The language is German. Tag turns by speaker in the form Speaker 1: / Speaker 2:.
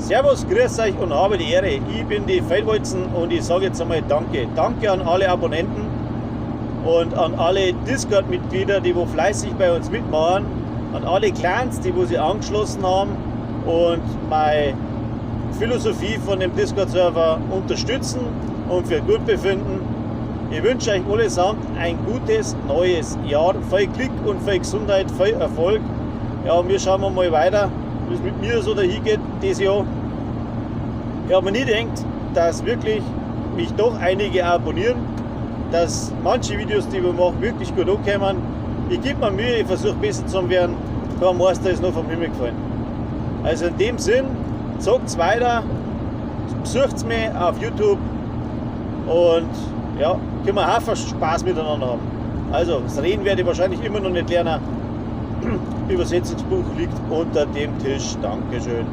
Speaker 1: Servus, grüß euch und habe die Ehre. Ich bin die Feldwolzen und ich sage jetzt einmal Danke. Danke an alle Abonnenten und an alle Discord-Mitglieder, die wo fleißig bei uns mitmachen, an alle Clans, die wo sie angeschlossen haben und meine Philosophie von dem Discord-Server unterstützen und für gut befinden. Ich wünsche euch allesamt ein gutes neues Jahr, viel Glück und viel Gesundheit, viel Erfolg. Ja, und wir schauen mal weiter, wie es mit mir so dahin geht dieses Jahr. Ich habe mir nie gedacht, dass wirklich mich doch einige abonnieren, dass manche Videos, die wir machen, wirklich gut ankommen. Ich gebe mir Mühe, ich versuche besser zu werden. Kein Meister ist noch vom Himmel gefallen. Also in dem Sinn, sagt es weiter, besucht mich auf YouTube und ja, können wir auch Spaß miteinander haben. Also, das Reden werde ich wahrscheinlich immer noch nicht lernen. Übersetzungsbuch liegt unter dem Tisch. Dankeschön.